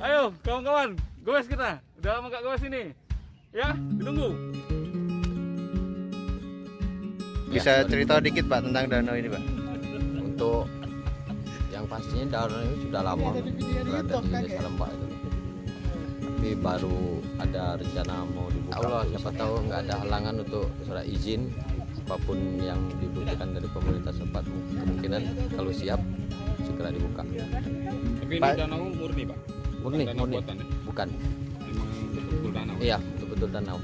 Ayo kawan-kawan, Gowes kita. Udah lama gak Gowes ini. Ya, ditunggu. Bisa cerita dikit Pak tentang danau ini Pak? Untuk yang pastinya danau ini sudah lama berada di desa Lembak itu. Tapi baru ada rencana mau dibuka. Allah, siapa tahu nggak ada halangan untuk surat izin apapun yang dibutuhkan dari pemerintah setempat, kemungkinan kalau siap segera dibuka. Tapi ini danau murni Pak? Murni, danau murni. Buatan, ya? Bukan. Memang betul-betul danau? Iya, betul-betul danau.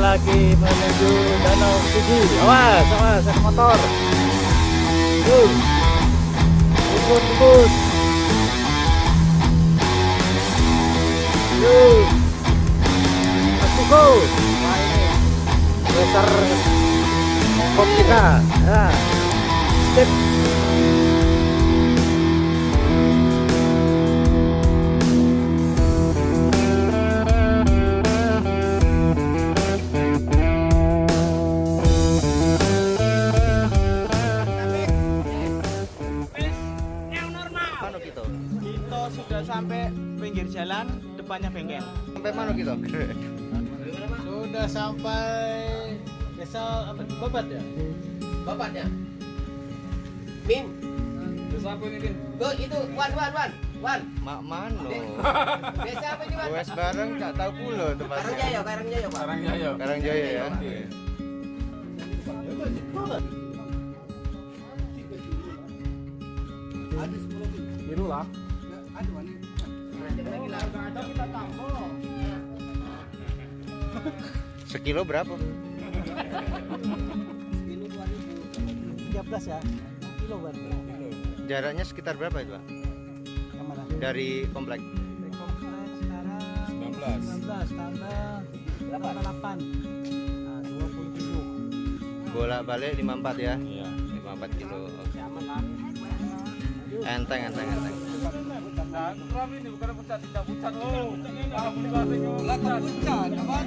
Lagi menuju Danau Shuji. Awas, awas, ada motor. Tunggu. Let's go. Wah ini besar kok kita. Ya. Step. Kita sudah sampai pinggir jalan, depannya bengkel. Sampai mana kita? Sudah sampai desa apa? Babat ya? Bapak ya? Min. Desa apa ini, Din? Go, itu Wan. Mak mano? Desa apa ini, Wan? Gowes bareng gak tahu pula tempatnya. Karangjaya, Pak. Karangjaya ya. Biru lah. Sekilo berapa? Sekilo 2013 ya. 6 kilo berarti. Jaraknya sekitar berapa itu Pak? Yang mana? Dari komplek? Dari komplek sekarang 19 tambah 8. Nah, 27. Bolak-balik 54 ya? Iya. 54 kilo. Oke. Aman lah. Enteng. Ram ini bukan pucat, tidak pucat. Oh, Pucat, apa?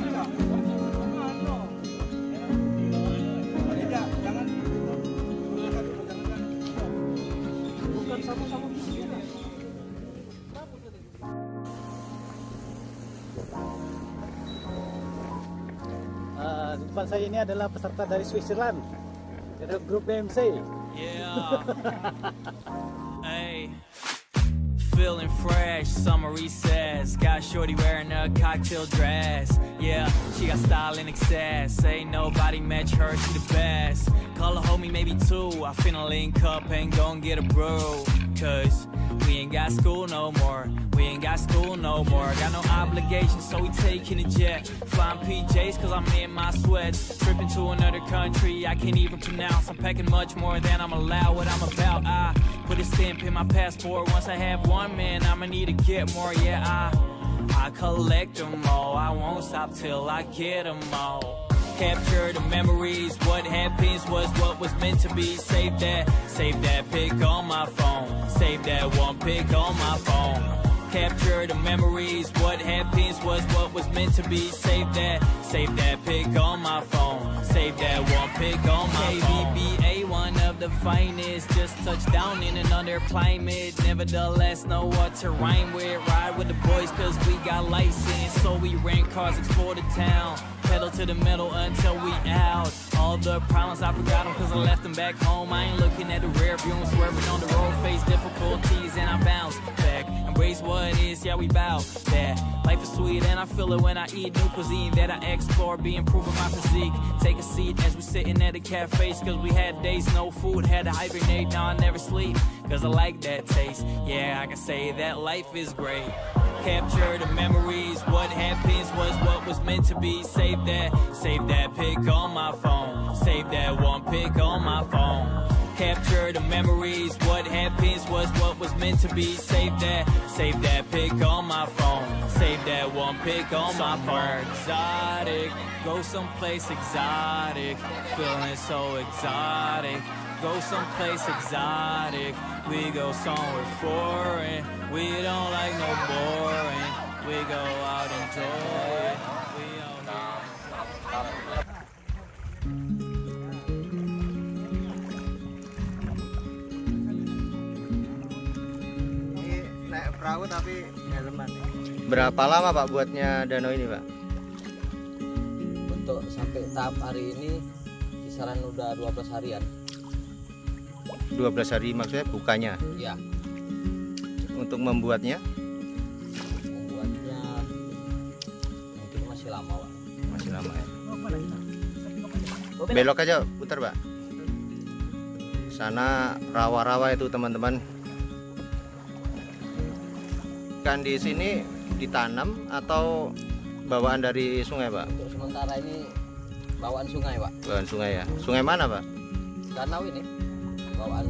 Tidak, jangan. Bukan sama-sama. Di depan saya ini adalah peserta dari Switzerland, dari grup BMC. Yeah. Hey. Feeling fresh, summer recess. Got shorty wearing a cocktail dress. Yeah, she got style in excess. Ain't nobody match her, she the best. Call a homie, maybe two. I finna link up and gon' get a brew. Cause we ain't got school no more. Got no obligations, so we taking a jet. Flying PJs cause I'm in my sweats. Tripping to another country I can't even pronounce. I'm packing much more than I'm allowed. What I'm about, I put a stamp in my passport. Once I have one, man, I'ma need to get more. Yeah, I collect them all. I won't stop till I get them all. Capture the memories. What happens was what was meant to be. Save that pic on my phone. Save that one pic on my phone. Capture the memories. What happens was what was meant to be. Save that pic on my phone. Save that one pic on my phone. KBBA, one of the finest. Just touched down in another climate. Nevertheless, know what to rhyme with. Ride with the boys cause we got license. So we rent cars, explore the town. Pedal to the metal until we out. All the problems I forgot them cause I left them back home. I ain't looking at the rear view, I'm swerving on the road. Face difficulties and I bounce back. Embrace what is, yeah we bow that. Life is sweet and I feel it when I eat new cuisine that I explore, be improving my physique. Take a seat as we sitting at the cafes cause we had days no food, had to hibernate, now I never sleep cause I like that taste. Yeah, I can say that life is great. Capture the memories, what happens was what was meant to be. Save that pic on my phone. pic on my phone. Capture the memories, what happens was what was meant to be. Save that pic on my phone. Save that one pic on my phone. Exotic, go someplace exotic. Feeling so exotic. Go someplace exotic. We go somewhere foreign. We don't like no boring. We go out and enjoy it. We don't Ini naik perahu tapi helman. Berapa lama Pak buatnya danau ini Pak? Untuk sampai tahap hari ini kisaran udah 12 harian. 12 hari maksudnya bukanya? Ya. Untuk membuatnya mungkin masih lama Pak. masih lama ya. Belok aja, putar Pak. Sana rawa-rawa itu teman-teman. Kan di sini ditanam atau bawaan dari sungai Pak? Untuk sementara ini bawaan sungai Pak. Bawaan sungai ya. Sungai mana Pak? Danau ini. Bawaan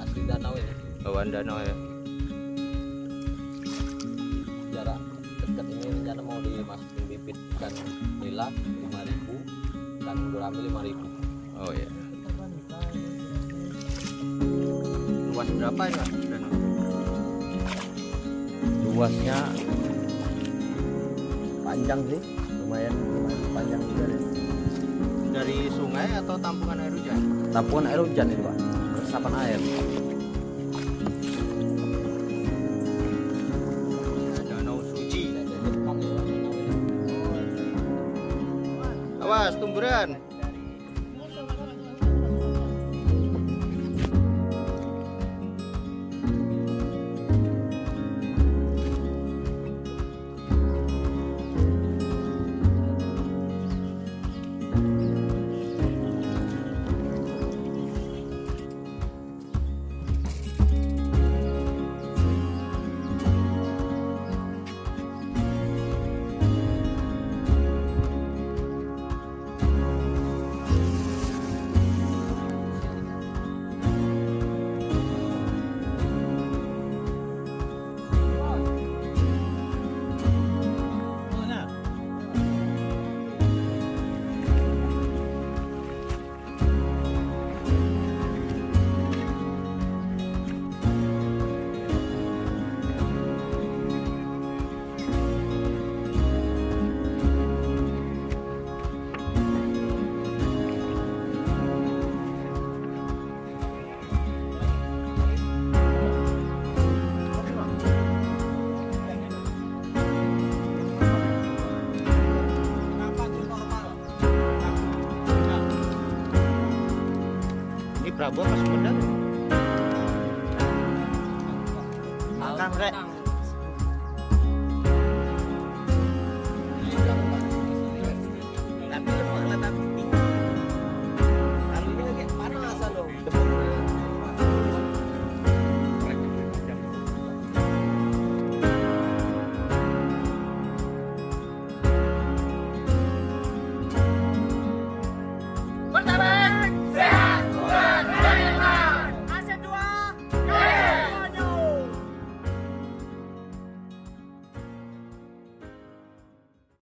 asli danau ini. Bawaan danau ya. Jarak dekat ini rencana mau dimasukin bibit ikan nila 5.000 dan gurame 5.000. Oh ya. Luas berapa ya Pak danau? Luasnya panjang sih, lumayan panjang juga deh. Dari sungai atau tampungan air hujan? Tampungan air hujan itu Pak, resapan air. Danau Shuji. Awas tumburan. Prabu apa Sumedang? Makan rek.